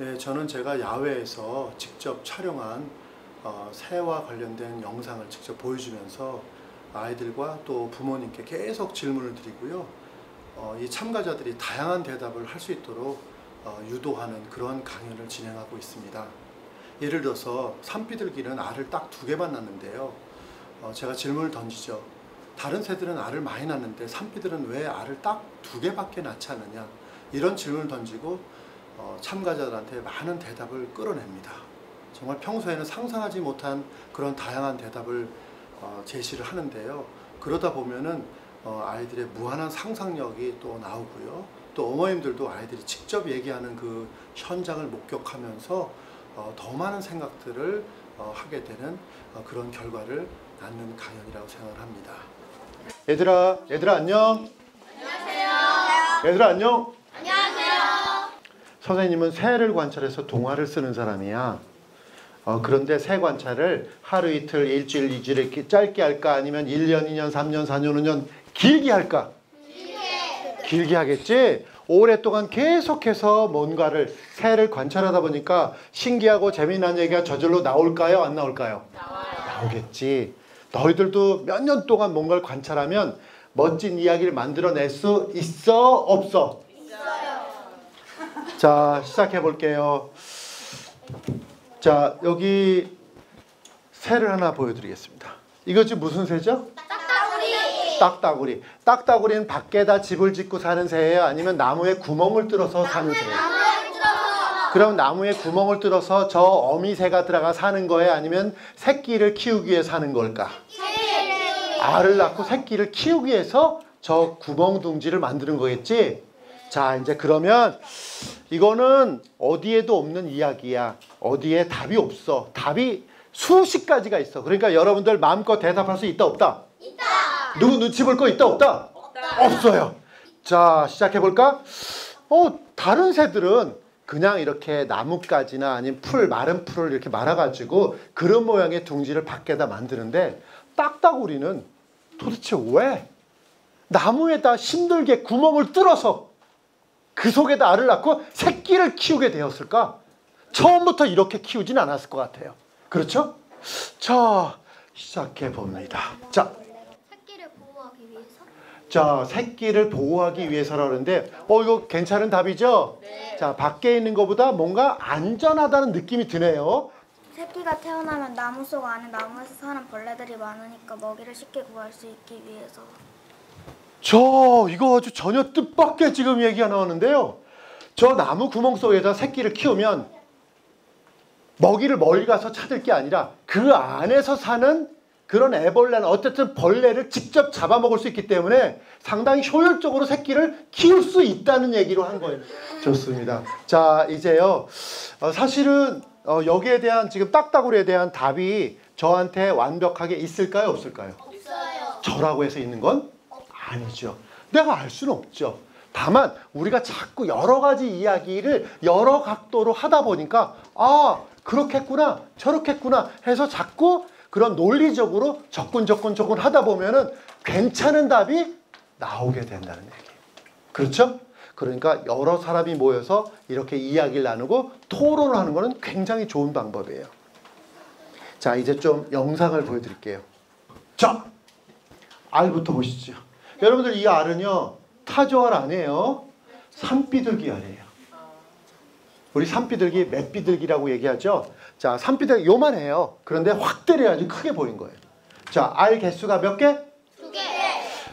네, 저는 제가 야외에서 직접 촬영한 새와 관련된 영상을 직접 보여주면서 아이들과 또 부모님께 계속 질문을 드리고요. 이 참가자들이 다양한 대답을 할 수 있도록 유도하는 그런 강연을 진행하고 있습니다. 예를 들어서 산비둘기는 알을 딱 2개만 낳는데요. 제가 질문을 던지죠. 다른 새들은 알을 많이 낳는데 산비들은 왜 알을 딱 2개밖에 낳지 않느냐, 이런 질문을 던지고 참가자들한테 많은 대답을 끌어냅니다. 정말 평소에는 상상하지 못한 그런 다양한 대답을 제시를 하는데요. 그러다 보면은 아이들의 무한한 상상력이 또 나오고요. 또 어머님들도 아이들이 직접 얘기하는 그 현장을 목격하면서 더 많은 생각들을 하게 되는 그런 결과를 낳는 강연이라고 생각을 합니다. 얘들아 안녕. 안녕하세요. 얘들아 안녕. 안녕하세요. 선생님은 새를 관찰해서 동화를 쓰는 사람이야. 그런데 새 관찰을 하루 이틀, 일주일, 이주일 이렇게 짧게 할까? 아니면 1년, 2년, 3년, 4년, 5년 길게 할까? 길게 하겠지? 오랫동안 계속해서 뭔가를, 새를 관찰하다 보니까 신기하고 재미난 얘기가 저절로 나올까요? 안 나올까요? 나오겠지. 너희들도 몇 년 동안 뭔가를 관찰하면 멋진 이야기를 만들어낼 수 있어? 없어? 있어요. 자, 시작해 볼게요. 자, 여기 새를 하나 보여드리겠습니다. 이거 지금 무슨 새죠? 딱따구리. 딱따구리. 딱따구리는 밖에다 집을 짓고 사는 새예요? 아니면 나무에 구멍을 뚫어서 사는 새예요? 나무에 들어서. 그럼 나무에 구멍을 뚫어서 저 어미새가 들어가 사는 거예요? 아니면 새끼를 키우기 위해 사는 걸까? 알을 낳고 새끼를 키우기 위해서 저 구멍둥지를 만드는 거겠지? 자, 이제 그러면 이거는 어디에도 없는 이야기야. 어디에 답이 없어. 답이 수십 가지가 있어. 그러니까 여러분들 마음껏 대답할 수 있다 없다? 있다. 누구 눈치 볼 거 있다 없다? 없다. 없어요. 자, 시작해 볼까? 다른 새들은 그냥 이렇게 나뭇가지나 아니면 풀, 마른 풀을 이렇게 말아가지고 그런 모양의 둥지를 밖에다 만드는데, 딱따구리는 도대체 왜 나무에다 힘들게 구멍을 뚫어서 그 속에다 알을 낳고 새끼를 키우게 되었을까? 처음부터 이렇게 키우진 않았을 것 같아요. 그렇죠? 자, 시작해 봅니다. 자, 새끼를 보호하기 위해서? 자, 새끼를 보호하기 위해서라고 하는데, 이거 괜찮은 답이죠? 네. 자, 밖에 있는 것보다 뭔가 안전하다는 느낌이 드네요. 새끼가 태어나면 나무 속 안에 나무에서 사는 벌레들이 많으니까 먹이를 쉽게 구할 수 있기 위해서. 이거 아주 전혀 뜻밖의 지금 얘기가 나오는데요. 저 나무 구멍 속에다 새끼를 키우면 먹이를 멀리 가서 찾을 게 아니라 그 안에서 사는 그런 애벌레나 어쨌든 벌레를 직접 잡아먹을 수 있기 때문에 상당히 효율적으로 새끼를 키울 수 있다는 얘기로 한 거예요. 좋습니다. 자, 이제요. 사실은 여기에 대한, 지금 딱따구리에 대한 답이 저한테 완벽하게 있을까요? 없을까요? 없어요. 저라고 해서 있는 건 아니죠. 내가 알 수는 없죠. 다만 우리가 자꾸 여러 가지 이야기를 여러 각도로 하다 보니까 그렇겠구나, 저렇겠구나 해서 자꾸 그런 논리적으로 접근 하다 보면은 괜찮은 답이 나오게 된다는 얘기예요. 그렇죠? 그러니까 여러 사람이 모여서 이렇게 이야기를 나누고 토론을 하는 거는 굉장히 좋은 방법이에요. 자, 이제 좀 영상을 보여드릴게요. 자, 알부터 보시죠. 여러분들, 이 알은요, 타조알 아니에요. 산비둘기 알이에요. 우리 산비둘기, 맷비둘기라고 얘기하죠. 자, 산비둘기 요만해요. 그런데 확 때려야지 크게 보인 거예요. 자, 알 개수가 몇 개? 2개.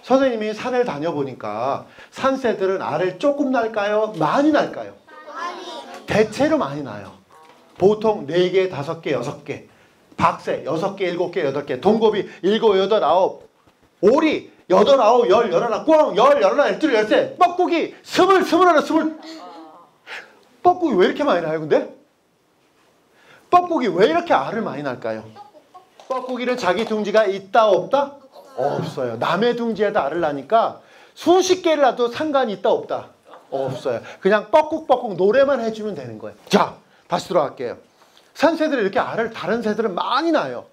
선생님이 산을 다녀보니까 산새들은 알을 조금 낳을까요? 많이 낳을까요? 많이. 대체로 많이 낳아요. 보통 4개, 5개, 6개. 박새 6개, 7개, 8개. 동고비 7, 8, 9. 오리 8, 9, 10, 11, 꿩 10, 11, 12, 13. 뻐꾸기 20, 21, 20. 뻐꾸기 왜 이렇게 많이 낳아요, 근데? 뻐꾸기 왜 이렇게 알을 많이 낳을까요? 뻐꾸기는 자기 둥지가 있다 없다? 없어요. 남의 둥지에다 알을 낳으니까 수십 개를 놔도 상관이 있다 없다? 없어요. 그냥 뻐꾹뻐꾹 노래만 해주면 되는 거예요. 자, 다시 돌아갈게요. 산새들이 이렇게 알을 다른 새들은 많이 낳아요.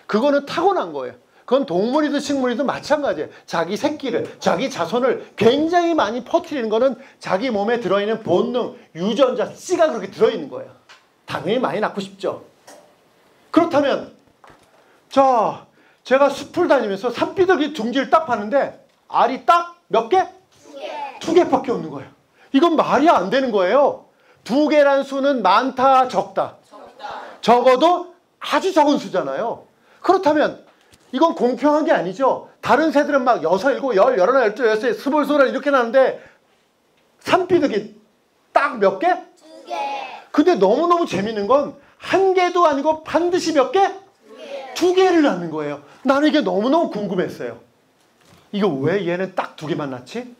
그거는 타고난 거예요. 그건 동물이든 식물이든 마찬가지예요. 자기 새끼를, 자기 자손을 굉장히 많이 퍼뜨리는 거는 자기 몸에 들어있는 본능, 유전자, 씨가 그렇게 들어있는 거예요. 당연히 많이 낳고 싶죠. 그렇다면 자, 제가 숲을 다니면서 산비둘기 둥지를 딱 봤는데 알이 딱 몇 개? 2개. 2개밖에 없는 거예요. 이건 말이 안 되는 거예요. 2개란 수는 많다, 적다? 적어도 아주 적은 수잖아요. 그렇다면 이건 공평한 게 아니죠. 다른 새들은 막 6, 7, 10, 11, 12, 13, 20 이렇게 나는데 산비둘기 딱 몇 개? 2개. 근데 너무너무 재밌는 건 한 개도 아니고 반드시 몇 개? 2개를 낳는 거예요. 나는 이게 너무너무 궁금했어요. 이거 왜 얘는 딱 2개만 낳지?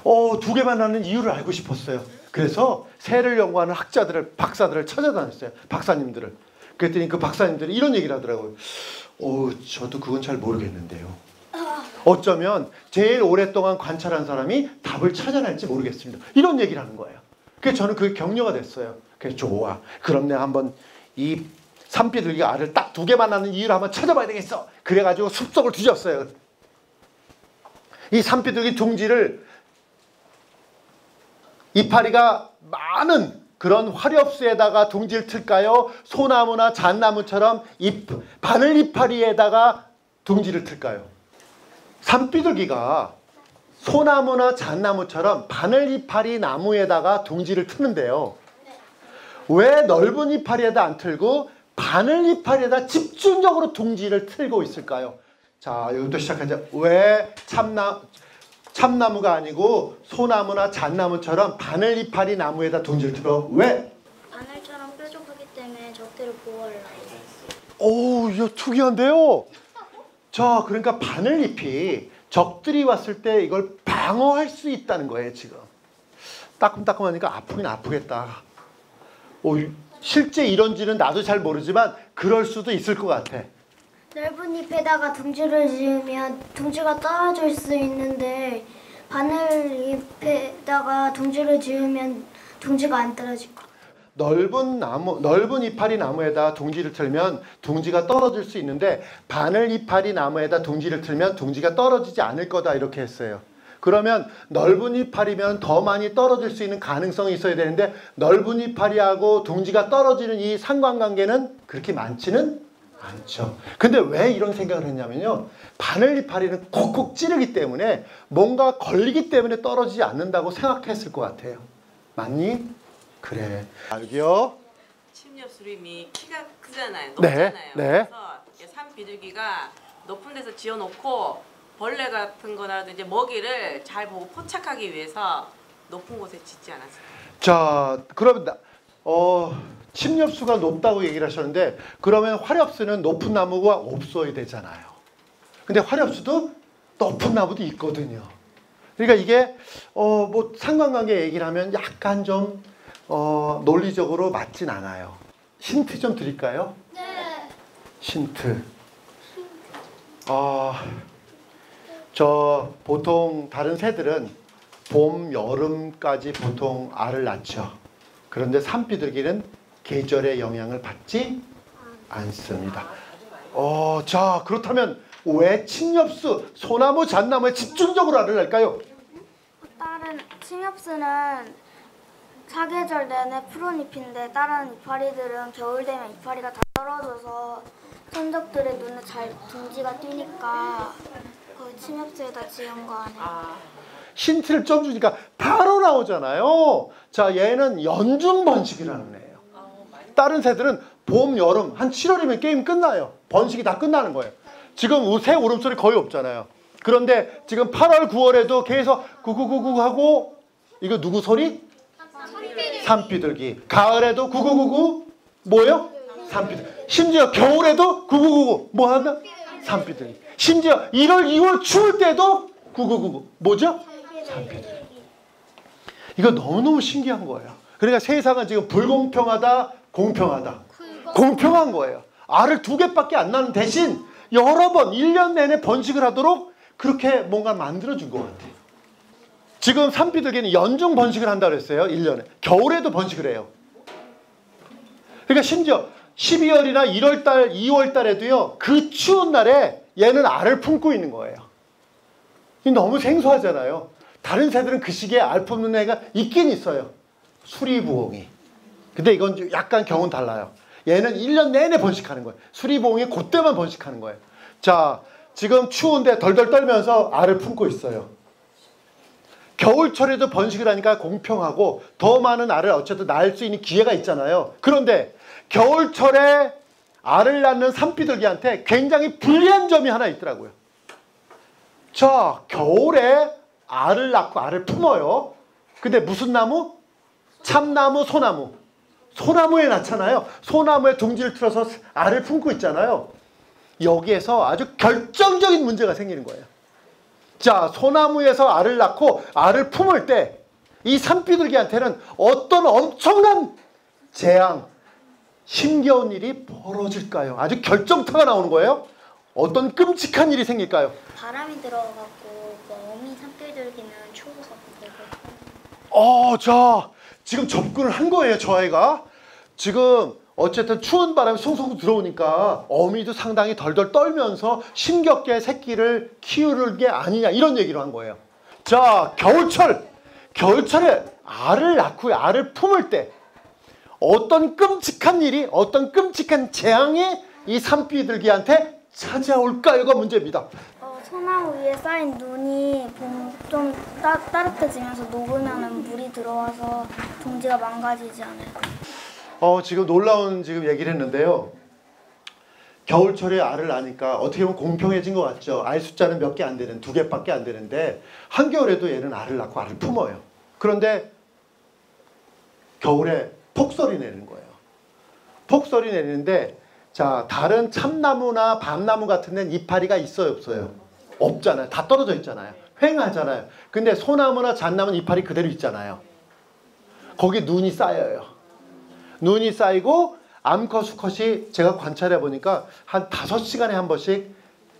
2개만 낳는 이유를 알고 싶었어요. 그래서 새를 연구하는 학자들을, 박사들을 찾아다녔어요. 박사님들을. 그랬더니 그 박사님들이 이런 얘기를 하더라고요. 저도 그건 잘 모르겠는데요. 어쩌면 제일 오랫동안 관찰한 사람이 답을 찾아낼지 모르겠습니다. 이런 얘기를 하는 거예요. 그래서 저는 그게 격려가 됐어요. 그래서 좋아. 그럼 내가 한번 이 산비둘기 알을 딱 2개만 낳는 이유를 한번 찾아봐야 되겠어. 그래가지고 숲속을 뒤졌어요. 이 산비둘기 둥지를 이파리가 많은 그런 화렵수에다가 둥지를 틀까요? 소나무나 잣나무처럼 바늘 이파리에다가 둥지를 틀까요? 산비둘기가 소나무나 잣나무처럼 바늘 이파리 나무에다가 둥지를 트는데요. 왜 넓은 이파리에다 안 틀고 바늘 이파리에다 집중적으로 둥지를 틀고 있을까요? 자, 여기부터 시작하자. 왜 참나무가 아니고 소나무나 잣나무처럼 바늘 이파리 나무에다 둥지를 틀어? 왜? 바늘처럼 뾰족하기 때문에 적들을 보호하려고. 오, 이거 특이한데요? 자, 그러니까 바늘잎이 적들이 왔을 때 이걸 방어할 수 있다는 거예요, 지금. 따끔따끔하니까 아프긴 아프겠다. 실제 이런지는 나도 잘 모르지만 그럴 수도 있을 것 같아. 넓은 잎에다가 둥지를 지으면 둥지가 떨어질 수 있는데 바늘 잎에다가 둥지를 지으면 둥지가 안 떨어질 거. 넓은 이파리 나무에다 둥지를 틀면 둥지가 떨어질 수 있는데 바늘 이파리 나무에다 둥지를 틀면 둥지가 떨어지지 않을 거다 이렇게 했어요. 그러면 넓은 이파리면 더 많이 떨어질 수 있는 가능성이 있어야 되는데 넓은 이파리하고 둥지가 떨어지는 이 상관관계는 그렇게 많지는 않죠. 근데 왜 이런 생각을 했냐면요. 바늘 이파리는 콕콕 찌르기 때문에 뭔가 걸리기 때문에 떨어지지 않는다고 생각했을 것 같아요. 맞니? 그래. 알게요. 침엽수림이 키가 크잖아요. 네, 높잖아요. 네. 그래서 산비둘기가 높은 데서 지어놓고 벌레 같은 거라든지 먹이를 잘 보고 포착하기 위해서 높은 곳에 짓지 않았어요. 자, 그러면 침엽수가 높다고 얘기를 하셨는데 그러면 화렵수는 높은 나무가 없어야 되잖아요. 근데 화렵수도 높은 나무도 있거든요. 그러니까 이게 뭐 상관관계 얘기를 하면 약간 좀 논리적으로 맞진 않아요. 힌트 좀 드릴까요? 네. 힌트. 보통 다른 새들은 봄, 여름까지 보통 알을 낳죠. 그런데 산비둘기는 계절의 영향을 받지 않습니다. 자, 그렇다면 왜 침엽수, 소나무, 잣나무에 집중적으로 알을 낳을까요? 다른 침엽수는 사계절 내내 푸른 잎인데 다른 이파리들은 겨울 되면 이파리가 다 떨어져서 천적들의 눈에 잘 둥지가 띄니까 그 침엽수에다 지은 거 아니에요? 힌트를 좀 주니까 바로 나오잖아요. 자, 얘는 연중 번식이라는 애예요. 다른 새들은 봄, 여름, 한 7월이면 게임 끝나요. 번식이 다 끝나는 거예요. 지금 새 울음소리 거의 없잖아요. 그런데 지금 8월, 9월에도 계속 구구구구 하고 이거 누구 소리? 산비둘기. 가을에도 구구구구 뭐예요? 산비둘기. 심지어 겨울에도 구구구구 뭐 하나? 산비둘기. 심지어 1월, 2월 추울 때도 구구구구 뭐죠? 산비둘기. 이거 너무너무 신기한 거예요. 그러니까 세상은 지금 불공평하다, 공평하다. 공평한 거예요. 알을 2개밖에 안 낳는 대신 여러 번 1년 내내 번식을 하도록 그렇게 뭔가 만들어준 것 같아요. 지금 산비둘기는 연중 번식을 한다고 했어요. 1년에. 겨울에도 번식을 해요. 그러니까 심지어 12월이나 1월달, 2월달에도요. 그 추운 날에 얘는 알을 품고 있는 거예요. 너무 생소하잖아요. 다른 새들은 그 시기에 알 품는 애가 있긴 있어요. 수리부엉이. 근데 이건 약간 경우는 달라요. 얘는 1년 내내 번식하는 거예요. 수리부엉이 그때만 번식하는 거예요. 자, 지금 추운데 덜덜 떨면서 알을 품고 있어요. 겨울철에도 번식을 하니까 공평하고 더 많은 알을 어쨌든 낳을 수 있는 기회가 있잖아요. 그런데 겨울철에 알을 낳는 산비둘기한테 굉장히 불리한 점이 하나 있더라고요. 자, 겨울에 알을 낳고 알을 품어요. 근데 무슨 나무? 참나무, 소나무. 소나무에 낳잖아요. 소나무에 둥지를 틀어서 알을 품고 있잖아요. 여기에서 아주 결정적인 문제가 생기는 거예요. 자, 소나무에서 알을 낳고 알을 품을 때 이 산비둘기한테는 어떤 엄청난 재앙, 힘겨운 일이 벌어질까요? 아주 결정타가 나오는 거예요. 어떤 끔찍한 일이 생길까요? 바람이 들어가고 어미 산비둘기는 추워서 자, 지금 접근을 한 거예요, 저 아이가. 지금 어쨌든 추운 바람이 숭숭 들어오니까 어미도 상당히 덜덜 떨면서 힘겹게 새끼를 키우는 게 아니냐 이런 얘기를 한 거예요. 자, 겨울철에 알을 낳고 알을 품을 때 어떤 끔찍한 일이, 어떤 끔찍한 재앙이 이 산비둘기한테 찾아올까요가 문제입니다. 소나무 위에 쌓인 눈이 좀 따뜻해지면서 녹으면 물이 들어와서 둥지가 망가지지 않을까? 지금 놀라운 지금 얘기를 했는데요. 겨울철에 알을 낳으니까 어떻게 보면 공평해진 것 같죠. 알 숫자는 몇 개 안 되는, 2개밖에 안 되는데 한겨울에도 얘는 알을 낳고 알을 품어요. 그런데 겨울에 폭설이 내리는 거예요. 폭설이 내리는데 자, 다른 참나무나 밤나무 같은 데는 이파리가 있어요, 없어요? 없잖아요. 다 떨어져 있잖아요. 휑하잖아요. 근데 소나무나 잣나무는 이파리 그대로 있잖아요. 거기에 눈이 쌓여요. 눈이 쌓이고 암컷 수컷이 제가 관찰해 보니까 한 5시간에 한 번씩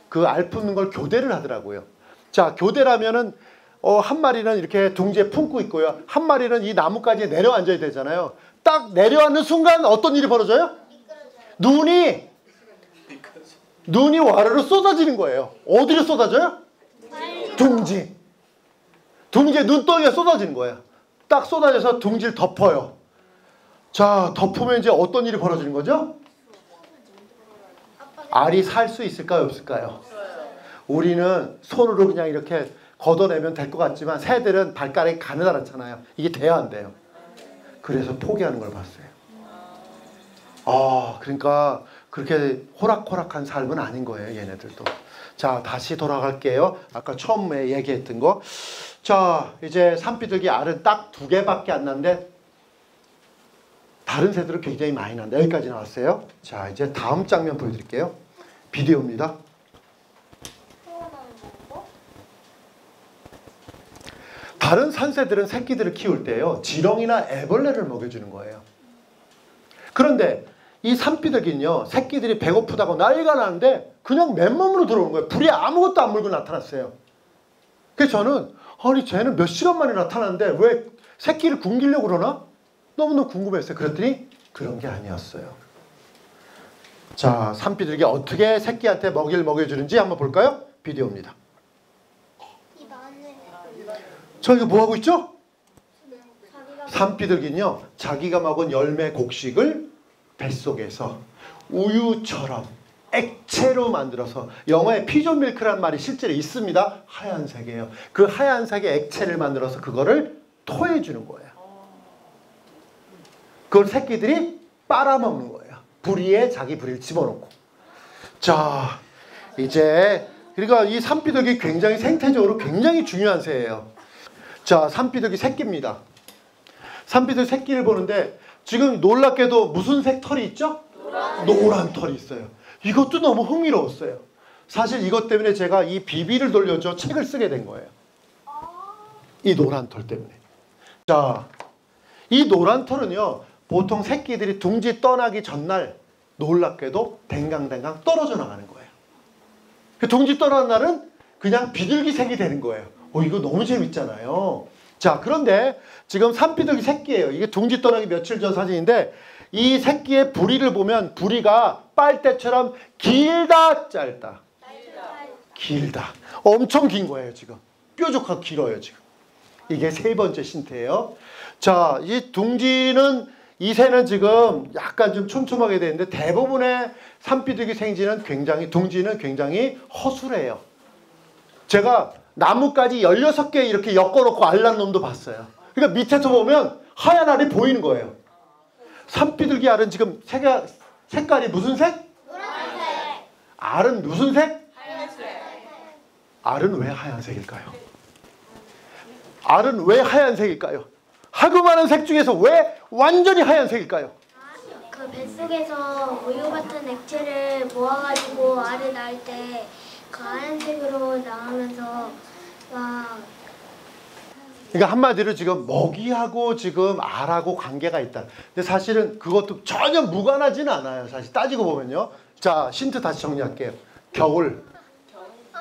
그 알 품는 걸 교대를 하더라고요. 자, 교대라면은 한 마리는 이렇게 둥지에 품고 있고요. 한 마리는 이 나뭇가지에 내려앉아야 되잖아요. 딱 내려앉는 순간 어떤 일이 벌어져요? 눈이 와르르 쏟아지는 거예요. 어디로 쏟아져요? 둥지. 둥지에 눈덩이가 쏟아지는 거예요. 딱 쏟아져서 둥지를 덮어요. 자, 덮으면 이제 어떤 일이 벌어지는 거죠? 알이 살 수 있을까요, 없을까요? 우리는 손으로 그냥 이렇게 걷어내면 될 것 같지만 새들은 발가락이 가느다랗잖아요. 이게 돼야 안 돼요. 그래서 포기하는 걸 봤어요. 그러니까 그렇게 호락호락한 삶은 아닌 거예요, 얘네들도. 자, 다시 돌아갈게요. 아까 처음에 얘기했던 거. 자, 이제 산비둘기 알은 딱 2개밖에 안 났는데 다른 새들은 굉장히 많이 난다. 여기까지 나왔어요. 자, 이제 다음 장면 보여드릴게요. 비디오입니다. 다른 산새들은 새끼들을 키울 때요, 지렁이나 애벌레를 먹여주는 거예요. 그런데 이 산비둘기는요, 새끼들이 배고프다고 난리가 나는데 그냥 맨몸으로 들어오는 거예요. 불에 아무것도 안 물고 나타났어요. 그래서 저는 아니 쟤는 몇 시간 만에 나타났는데 왜 새끼를 굶기려고 그러나? 너무너무 궁금했어요. 그랬더니 그런 게 아니었어요. 자, 산비둘기 어떻게 새끼한테 먹이를 먹여주는지 한번 볼까요? 비디오입니다. 저 이거 뭐하고 있죠? 산비둘기는요, 자기가 먹은 열매 곡식을 뱃속에서 우유처럼 액체로 만들어서, 영어에 피존 밀크라는 말이 실제로 있습니다. 하얀색이에요. 그 하얀색의 액체를 만들어서 그거를 토해주는 거예요. 그걸 새끼들이 빨아먹는 거예요. 부리에 자기 부리를 집어넣고. 자, 이제 그러니까 이 산비둘기 굉장히 생태적으로 굉장히 중요한 새예요. 자, 산비둘기 새끼입니다. 산비둘기 새끼를 보는데 지금 놀랍게도 무슨 색 털이 있죠? 노란 털이 있어요. 이것도 너무 흥미로웠어요. 사실 이것 때문에 제가 이 비비를 돌려줘 책을 쓰게 된 거예요. 이 노란 털 때문에. 자, 이 노란 털은요, 보통 새끼들이 둥지 떠나기 전날 놀랍게도 댕강댕강 떨어져 나가는 거예요. 그 둥지 떠나는 날은 그냥 비둘기색이 되는 거예요. 이거 너무 재밌잖아요. 자, 그런데 지금 산비둘기 새끼예요. 이게 둥지 떠나기 며칠 전 사진인데 이 새끼의 부리를 보면 부리가 빨대처럼 길다 짧다? 길다. 엄청 긴 거예요, 지금. 뾰족하고 길어요, 지금. 이게 세 번째 힌트예요. 자, 이 둥지는 이 새는 지금 약간 좀 촘촘하게 되는데 대부분의 산비둘기 생쥐는 둥지는 굉장히 허술해요. 제가 나뭇가지 16개 이렇게 엮어놓고 알란 놈도 봤어요. 그러니까 밑에서 보면 하얀 알이 보이는 거예요. 산비둘기 알은 지금 색깔이 무슨 색? 노란색. 알은 무슨 색? 하얀색. 알은 왜 하얀색일까요? 알은 왜 하얀색일까요? 하고 많은 색 중에서 왜 완전히 하얀색일까요? 그 뱃속에서 우유 같은 액체를 모아가지고 알을 낳을 때 그 하얀색으로 나오면서 막 그러니까 한마디로 지금 먹이하고 지금 알하고 관계가 있다. 근데 사실은 그것도 전혀 무관하지는 않아요. 사실 따지고 보면요. 자, 힌트 다시 정리할게요. 겨울,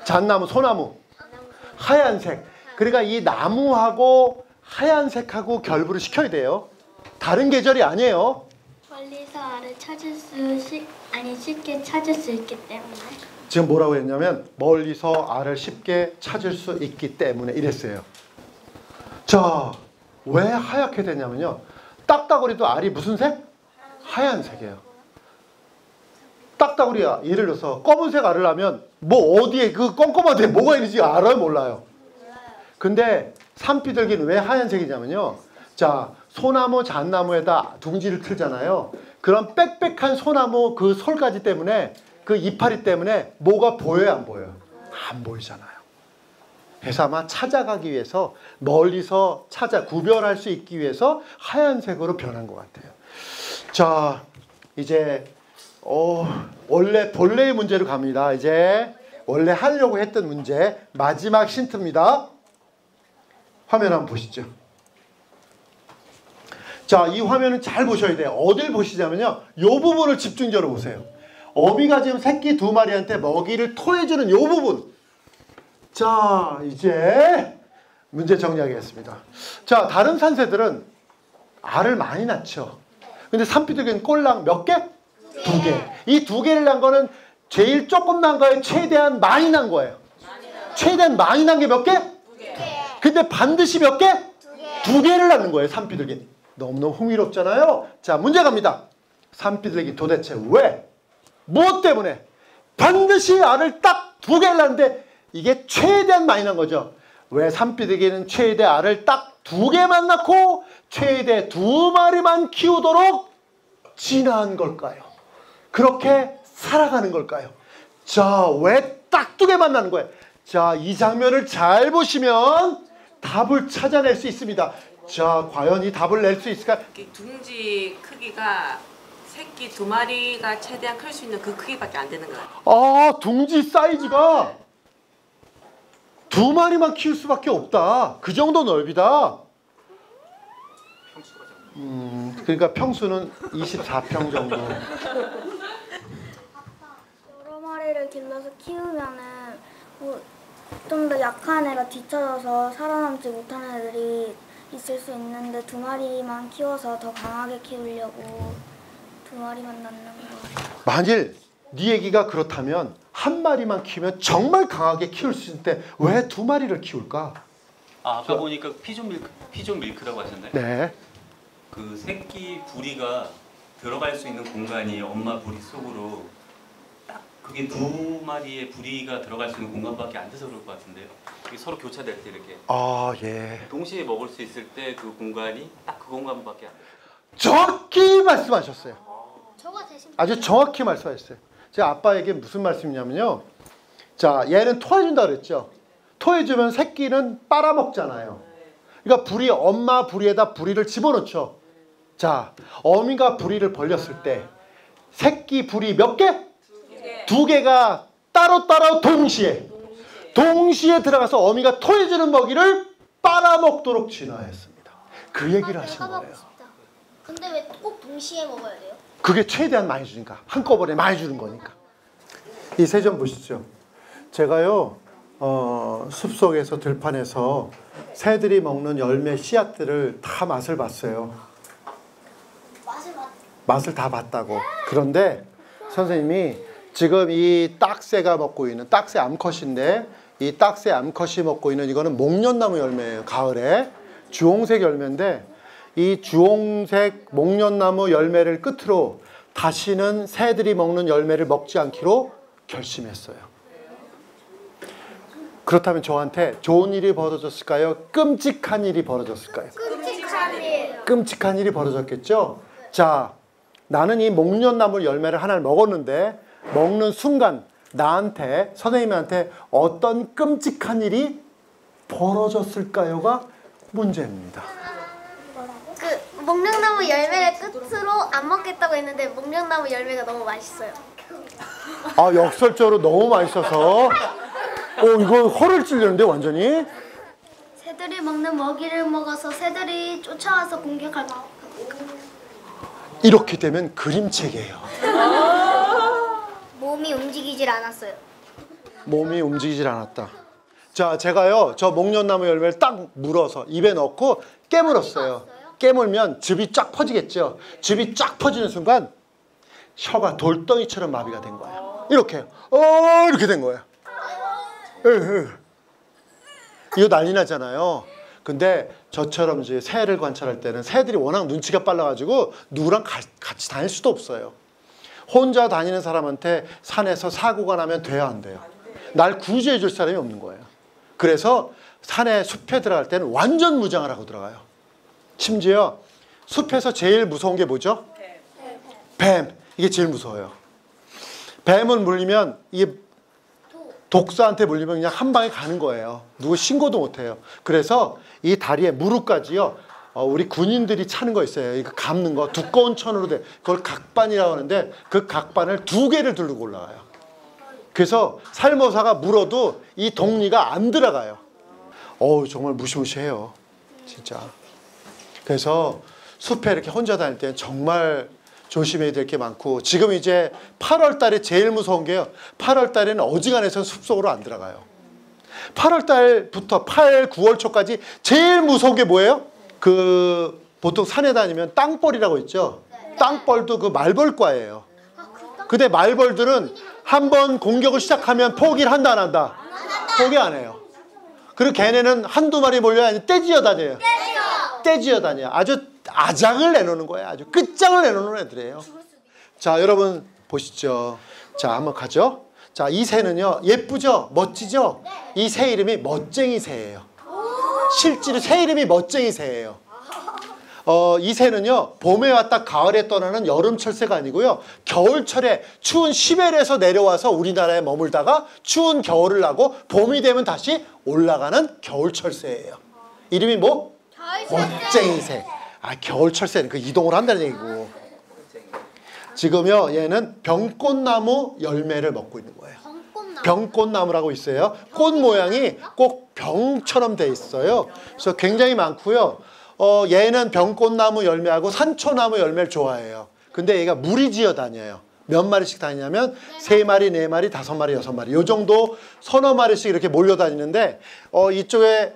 잣나무, 소나무, 하얀색. 그러니까 이 나무하고 하얀색하고 결부를 시켜야 돼요. 다른 계절이 아니에요. 멀리서 알을 쉽게 찾을 수 있기 때문에. 지금 뭐라고 했냐면 멀리서 알을 쉽게 찾을 수 있기 때문에 이랬어요. 자, 왜 하얗게 되냐면요. 딱따구리도 알이 무슨 색? 하얀색이에요. 딱따구리야, 예를 들어서 검은색 알을 하면 뭐 어디에 그 껌껌한 데 뭐가 있는지 알아요, 몰라요? 근데 산비둘기는 왜 하얀색이냐면요. 자, 소나무, 잣나무에다 둥지를 틀잖아요. 그런 빽빽한 소나무 그 솔가지 때문에 그 이파리 때문에 뭐가 보여요, 안 보여요? 안 보이잖아요. 그래서 아마 찾아가기 위해서 멀리서 구별할 수 있기 위해서 하얀색으로 변한 것 같아요. 자, 이제 원래 본래의 문제로 갑니다. 이제 원래 하려고 했던 문제 마지막 힌트입니다. 화면 한번 보시죠. 자, 이 화면은 잘 보셔야 돼요. 어딜 보시냐면요. 이 부분을 집중적으로 보세요. 어미가 지금 새끼 2마리한테 먹이를 토해주는 이 부분. 자, 이제 문제 정리하겠습니다. 자, 다른 산새들은 알을 많이 낳죠. 근데 산비둘기는 꼴랑 몇 개? 2개. 이 2개를 낳은 거는 제일 조금 낳은 거예요? 최대한 많이 낳은 거예요? 최대한 많이 낳은 게 몇 개? 2개. 근데 반드시 몇 개? 2개를 낳는 거예요, 산비둘기는. 너무너무 흥미롭잖아요. 자, 문제 갑니다. 산비둘기 도대체 왜? 무엇 때문에? 반드시 알을 딱 2개를 낳는데 이게 최대한 많이 난 거죠. 왜 산비둘기는 최대 알을 딱 2개만 낳고 최대 2마리만 키우도록 진화한 걸까요? 그렇게 살아가는 걸까요? 자, 왜 딱 2개만 낳는 거예요? 자, 이 장면을 잘 보시면 답을 찾아낼 수 있습니다. 자, 과연 이 답을 낼 수 있을까? 둥지 크기가 새끼 2마리가 최대한 클 수 있는 그 크기밖에 안 되는 것 같아요. 아, 둥지 사이즈가 2마리만 키울 수밖에 없다. 그 정도 넓이다. 그러니까 평수는 24평 정도. 여러 마리를 길러서 키우면은 좀 더 약한 애가 뒤쳐져서 살아남지 못하는 애들이 있을 수 있는데 2마리만 키워서 더 강하게 키우려고 2마리만 낳는 거. 만일 네 얘기가 그렇다면 한 마리만 키우면 정말 강하게 키울 수 있는데 왜 2마리를 키울까? 아, 아까 보니까 피존 밀크라고 하셨나요? 네. 그 새끼 부리가 들어갈 수 있는 공간이 엄마 부리 속으로 딱 그게 2마리의 부리가 들어갈 수 있는 공간밖에 안 돼서 그럴 것 같은데요. 이게 서로 교차될 때 이렇게 아, 예. 동시에 먹을 수 있을 때 그 공간이 딱 그 공간밖에 안 돼요. 정확히 말씀하셨어요. 저거 대신 아주 정확히 말씀하셨어요. 제가 아빠에게 무슨 말씀이냐면요. 자, 얘는 토해준다 그랬죠. 토해주면 새끼는 빨아먹잖아요. 그러니까 엄마 부리에다 부리를 집어넣죠. 자, 어미가 부리를 벌렸을 때 새끼 부리 몇 개? 2개가 따로따로 동시에 들어가서 어미가 토해주는 먹이를 빨아먹도록 진화했습니다. 그 얘기를 하신 내가 거예요. 먹고 싶다. 근데 왜 꼭 동시에 먹어야 돼요? 그게 최대한 많이 주니까. 한꺼번에 많이 주는 거니까. 이 새 좀 보시죠. 제가요, 숲속에서 들판에서 새들이 먹는 열매 씨앗들을 다 맛을 봤어요. 맛을 맛을 다 봤다고. 그런데 선생님이 지금 이 딱새가 먹고 있는 딱새 암컷인데 이 딱새 암컷이 먹고 있는 이거는 목련나무 열매예요. 가을에 주홍색 열매인데 이 주홍색 목련나무 열매를 끝으로 다시는 새들이 먹는 열매를 먹지 않기로 결심했어요. 그렇다면 저한테 좋은 일이 벌어졌을까요? 끔찍한 일이 벌어졌을까요? 끔찍한 일. 끔찍한 일이 벌어졌겠죠? 자, 나는 이 목련나무 열매를 하나를 먹었는데 먹는 순간 나한테, 선생님한테 어떤 끔찍한 일이 벌어졌을까요가 문제입니다. 그 목련나무 열매를 끝으로 안 먹겠다고 했는데 목련나무 열매가 너무 맛있어요. 아, 역설적으로 너무 맛있어서 이거 허를 찔리는데 완전히? 새들이 먹는 먹이를 먹어서 새들이 쫓아와서 공격할 거. 이렇게 되면 그림책이에요. 몸이 움직이질 않았어요. 몸이 움직이질 않았다. 자, 제가요 저 목련나무 열매를 딱 물어서 입에 넣고 깨물었어요. 깨물면 즙이 쫙 퍼지겠죠. 즙이 쫙 퍼지는 순간 혀가 돌덩이처럼 마비가 된 거예요. 이렇게 이렇게 된 거예요. 이거 난리 나잖아요. 근데 저처럼 이제 새를 관찰할 때는 새들이 워낙 눈치가 빨라가지고 누구랑 같이 다닐 수도 없어요. 혼자 다니는 사람한테 산에서 사고가 나면 돼야 안 돼요. 날 구제해 줄 사람이 없는 거예요. 그래서 산에 숲에 들어갈 때는 완전 무장을 하고 들어가요. 심지어 숲에서 제일 무서운 게 뭐죠? 뱀. 이게 제일 무서워요. 뱀을 물리면 이게 독사한테 물리면 그냥 한 방에 가는 거예요. 누구 신고도 못 해요. 그래서 이 다리에 무릎까지요. 우리 군인들이 차는 거 있어요. 이거 감는 거 두꺼운 천으로 돼. 그걸 각반이라고 하는데 그 각반을 2개를 들고 올라가요. 그래서 살모사가 물어도 이 독리가 안 들어가요. 정말 무시무시해요. 진짜. 그래서 숲에 이렇게 혼자 다닐 때는 정말 조심해야 될 게 많고 지금 이제 8월 달에 제일 무서운 게요. 8월 달에는 어지간해서는 숲속으로 안 들어가요. 8월 달부터 8, 9월 초까지 제일 무서운 게 뭐예요? 보통 산에 다니면 땅벌이라고 있죠. 땅벌도 그 말벌과예요. 근데 말벌들은 한번 공격을 시작하면 포기를 한다 안 한다? 포기 안 해요. 그리고 걔네는 한두 마리 몰려야 아니라 떼지어 다녀요. 떼지어 다녀요. 아주 아작을 내놓는 거예요. 아주 끝장을 내놓는 애들이에요. 자, 여러분 보시죠. 자, 한번 가죠. 자, 이 새는요. 예쁘죠? 멋지죠? 이 새 이름이 멋쟁이 새예요. 실제로 새 이름이 멋쟁이 새예요. 이 새는요. 봄에 왔다 가을에 떠나는 여름철 새가 아니고요. 겨울철에 추운 시베리아에서 내려와서 우리나라에 머물다가 추운 겨울을 나고 봄이 되면 다시 올라가는 겨울철 새예요. 이름이 뭐? 멋쟁이 새. 겨울철 새는 그 이동을 한다는 얘기고. 지금요. 얘는 병꽃나무 열매를 먹고 있는 거예요. 병꽃나무라고 있어요. 꽃 모양이 꼭 병처럼 돼 있어요. 그래서 굉장히 많고요. 얘는 병꽃나무 열매하고 산초나무 열매를 좋아해요. 근데 얘가 무리지어 다녀요. 몇 마리씩 다니냐면 3마리, 4마리, 5마리, 6마리 요 정도 서너 마리씩 이렇게 몰려다니는데 이쪽에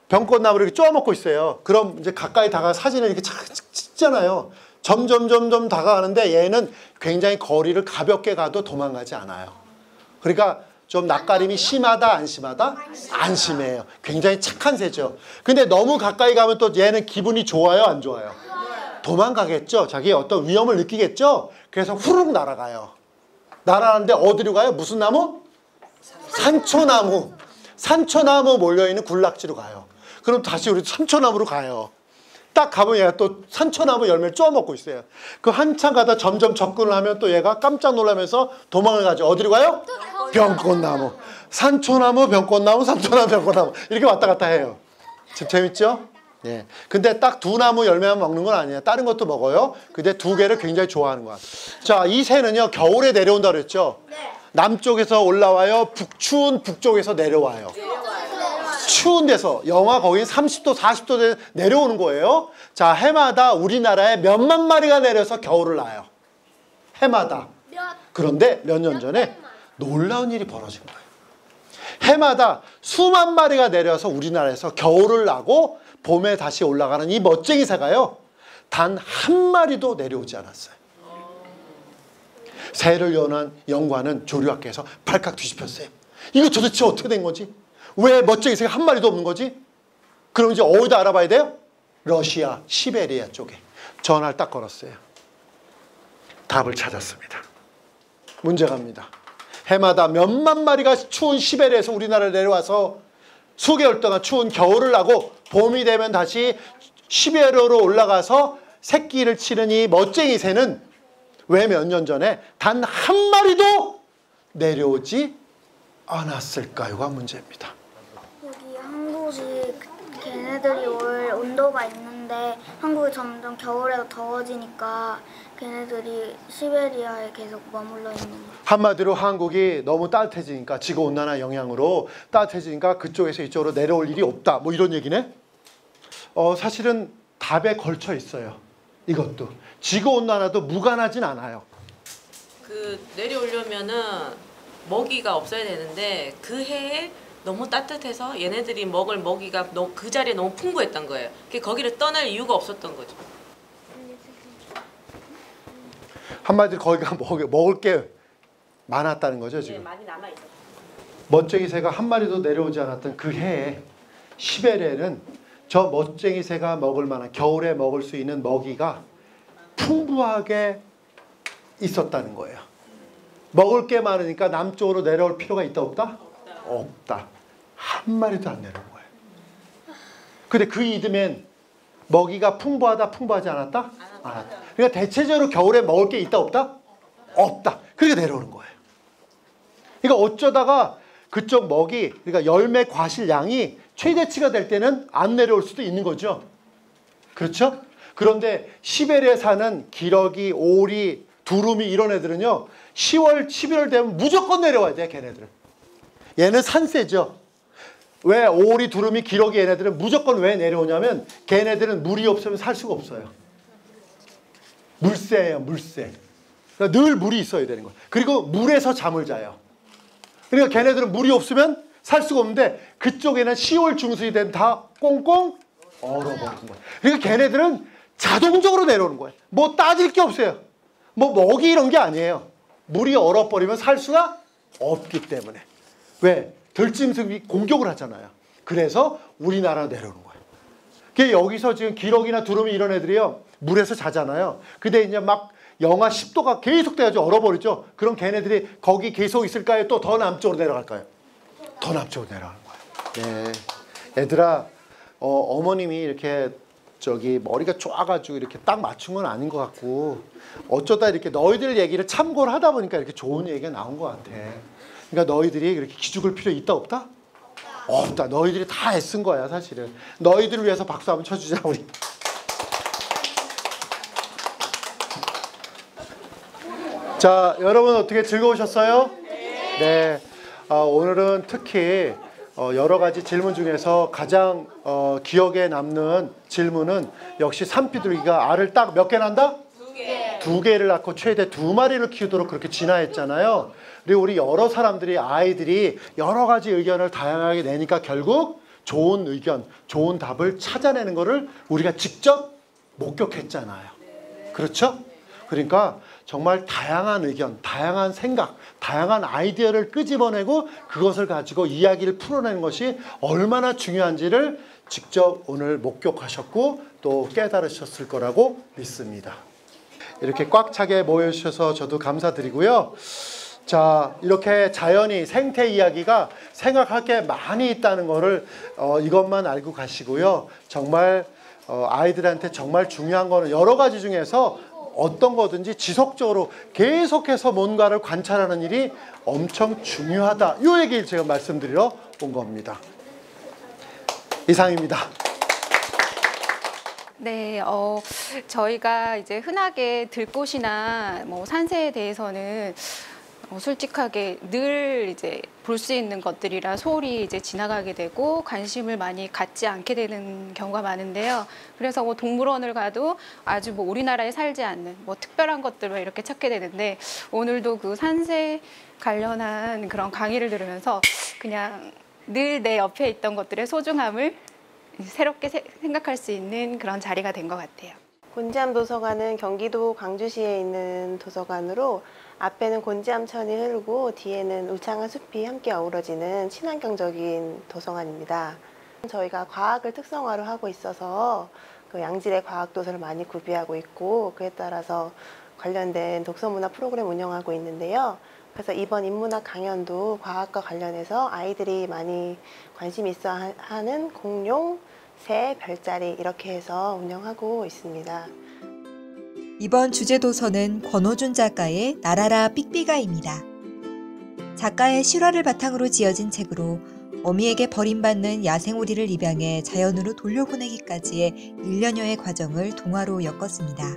병꽃나무를 이렇게 쪼아먹고 있어요. 그럼 이제 가까이 다가 사진을 이렇게 찍잖아요. 점점 다가가는데 얘는 굉장히 거리를 가볍게 가도 도망가지 않아요. 그러니까 좀 낯가림이 심하다 안 심하다? 안 심해요. 굉장히 착한 새죠. 근데 너무 가까이 가면 또 얘는 기분이 좋아요 안 좋아요? 도망가겠죠. 자기 어떤 위험을 느끼겠죠. 그래서 후루룩 날아가요. 날아가는데 어디로 가요? 무슨 나무? 산초나무. 산초나무 몰려있는 군락지로 가요. 그럼 다시 우리 산초나무로 가요. 딱 가면 얘가 또 산초나무 열매를 쪼아먹고 있어요. 그 한참 가다 점점 접근을 하면 또 얘가 깜짝 놀라면서 도망을 가죠. 어디로 가요? 병꽃나무. 산초나무, 병꽃나무, 산초나무, 병꽃나무. 이렇게 왔다 갔다 해요. 지금 재밌죠? 네. 근데 딱 2나무 열매만 먹는 건 아니에요. 다른 것도 먹어요. 근데 2개를 굉장히 좋아하는 거야. 자, 이 새는요, 겨울에 내려온다 그랬죠? 남쪽에서 올라와요. 추운 북쪽에서 내려와요. 추운 데서 영하 거의 30도, 40도 내려오는 거예요. 자, 해마다 우리나라에 몇만 마리가 내려서 겨울을 나요. 해마다. 그런데 몇 년 전에 놀라운 일이 벌어진 거예요. 해마다 수만 마리가 내려서 우리나라에서 겨울을 나고 봄에 다시 올라가는 이 멋쟁이 새가요. 단 한 마리도 내려오지 않았어요. 새를 연한 영과는 조류학계에서 발칵 뒤집혔어요. 이거 도대체 어떻게 된 거지? 왜 멋쟁이 새가 한 마리도 없는 거지? 그럼 이제 어디다 알아봐야 돼요? 러시아, 시베리아 쪽에 전화를 딱 걸었어요. 답을 찾았습니다. 문제 갑니다. 해마다 몇만 마리가 추운 시베리아에서 우리나라에 내려와서 수개월 동안 추운 겨울을 나고 봄이 되면 다시 시베리아로 올라가서 새끼를 치는 이 멋쟁이 새는 왜 몇 년 전에 단 한 마리도 내려오지 않았을까요가 문제입니다. 여기 한국이 걔네들이 올 온도가 있는데 한국이 점점 겨울에도 더워지니까 걔네들이 시베리아에 계속 머물러 있는 거예요. 한마디로 한국이 너무 따뜻해지니까 지구온난화 영향으로 따뜻해지니까 그쪽에서 이쪽으로 내려올 일이 없다. 뭐 이런 얘기네. 사실은 답에 걸쳐 있어요. 이것도 지구온난화도 무관하진 않아요. 그 내려오려면은 먹이가 없어야 되는데 그 해에 너무 따뜻해서 얘네들이 먹을 먹이가 그 자리에 너무 풍부했던 거예요. 거기를 떠날 이유가 없었던 거죠. 한마디로 거기가 먹을 게 많았다는 거죠, 네, 지금. 많이 남아 있었어요. 멋쟁이 새가 한 마리도 내려오지 않았던 그 해에 시베리아는 저 멋쟁이 새가 먹을 만한 겨울에 먹을 수 있는 먹이가 풍부하게 있었다는 거예요. 먹을 게 많으니까 남쪽으로 내려올 필요가 있다 없다? 없다. 한 마리도 안 내려온 거예요. 근데 그 이듬해엔 먹이가 풍부하다 풍부하지 않았다? 않았다. 그러니까 대체적으로 겨울에 먹을 게 있다 없다? 없다. 그러니까 내려오는 거예요. 그러니까 어쩌다가 그쪽 먹이, 그러니까 열매 과실 양이 최대치가 될 때는 안 내려올 수도 있는 거죠. 그렇죠? 그런데 시베리아에 사는 기러기, 오리, 두루미 이런 애들은요 10월, 11월 되면 무조건 내려와야 돼요. 걔네들은. 얘는 산새죠. 왜 오리, 두루미, 기러기 얘네들은 무조건 왜 내려오냐면 걔네들은 물이 없으면 살 수가 없어요. 물새예요. 물새. 그러니까 늘 물이 있어야 되는 거예요. 그리고 물에서 잠을 자요. 그러니까 걔네들은 물이 없으면 살 수가 없는데 그쪽에는 10월 중순이 되면 다 꽁꽁 얼어버리는 거예요. 그러니까 걔네들은 자동적으로 내려오는 거예요. 뭐 따질 게 없어요. 뭐 먹이 이런 게 아니에요. 물이 얼어버리면 살 수가 없기 때문에. 왜? 들짐승이 공격을 하잖아요. 그래서 우리나라로 내려오는 거예요. 그러니까 여기서 지금 기러기나 두루미 이런 애들이요. 물에서 자잖아요. 근데 이제 막 영하 10도가 계속 돼가지고 얼어버리죠. 그럼 걔네들이 거기 계속 있을까요? 또 더 남쪽으로 내려갈까요? 더 남쪽으로 내려가는 거예요. 네. 얘들아, 어머님이 이렇게 머리가 좋아가지고 이렇게 딱 맞춘 건 아닌 것 같고 어쩌다 이렇게 너희들 얘기를 참고를 하다 보니까 이렇게 좋은 얘기가 나온 것 같아. 그러니까 너희들이 이렇게 기죽을 필요 있다 없다? 없다. 너희들이 다 애쓴 거야 사실은. 너희들을 위해서 박수 한번 쳐주자 우리. 자, 여러분 어떻게 즐거우셨어요? 네. 오늘은 특히 여러 가지 질문 중에서 가장 기억에 남는 질문은 역시 산비둘기가 알을 딱 몇 개 난다? 2개. 2개를 낳고 최대 2마리를 키우도록 그렇게 진화했잖아요. 그리고 우리 여러 사람들이 아이들이 여러 가지 의견을 다양하게 내니까 결국 좋은 의견, 좋은 답을 찾아내는 거를 우리가 직접 목격했잖아요. 그렇죠? 그러니까 정말 다양한 의견, 다양한 생각, 다양한 아이디어를 끄집어내고 그것을 가지고 이야기를 풀어내는 것이 얼마나 중요한지를 직접 오늘 목격하셨고 또 깨달으셨을 거라고 믿습니다. 이렇게 꽉 차게 모여주셔서 저도 감사드리고요. 자, 이렇게 자연이 생태 이야기가 생각할 게 많이 있다는 거를 이것만 알고 가시고요. 정말 아이들한테 정말 중요한 거는 여러 가지 중에서 어떤 거든지 지속적으로 계속해서 뭔가를 관찰하는 일이 엄청 중요하다. 이 얘기를 제가 말씀드리러 온 겁니다. 이상입니다. 네, 저희가 이제 흔하게 들꽃이나 뭐 산새에 대해서는 솔직하게 늘 이제 볼 수 있는 것들이라 소홀히 이제 지나가게 되고 관심을 많이 갖지 않게 되는 경우가 많은데요. 그래서 뭐 동물원을 가도 아주 뭐 우리나라에 살지 않는 뭐 특별한 것들만 이렇게 찾게 되는데 오늘도 그 산새 관련한 그런 강의를 들으면서 그냥 늘 내 옆에 있던 것들의 소중함을 새롭게 생각할 수 있는 그런 자리가 된 것 같아요. 곤지암 도서관은 경기도 광주시에 있는 도서관으로 앞에는 곤지암천이 흐르고 뒤에는 울창한 숲이 함께 어우러지는 친환경적인 도서관입니다. 저희가 과학을 특성화로 하고 있어서 그 양질의 과학 도서를 많이 구비하고 있고 그에 따라서 관련된 독서문화 프로그램 운영하고 있는데요. 그래서 이번 인문학 강연도 과학과 관련해서 아이들이 많이 관심 있어 하는 공룡, 새, 별자리 이렇게 해서 운영하고 있습니다. 이번 주제 도서는 권호준 작가의 나라라 삑비가입니다. 작가의 실화를 바탕으로 지어진 책으로 어미에게 버림받는 야생오리를 입양해 자연으로 돌려보내기까지의 1년여의 과정을 동화로 엮었습니다.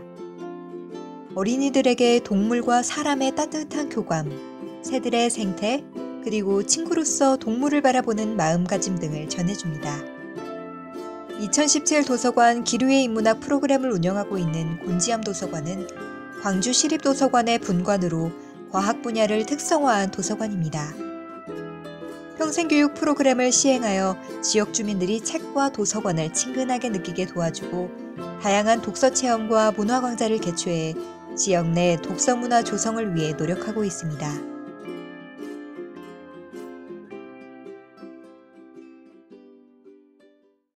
어린이들에게 동물과 사람의 따뜻한 교감, 새들의 생태, 그리고 친구로서 동물을 바라보는 마음가짐 등을 전해줍니다. 2017 도서관 기류의 인문학 프로그램을 운영하고 있는 곤지암 도서관은 광주시립도서관의 분관으로 과학 분야를 특성화한 도서관입니다. 평생교육 프로그램을 시행하여 지역 주민들이 책과 도서관을 친근하게 느끼게 도와주고 다양한 독서 체험과 문화 강좌를 개최해 지역 내 독서 문화 조성을 위해 노력하고 있습니다.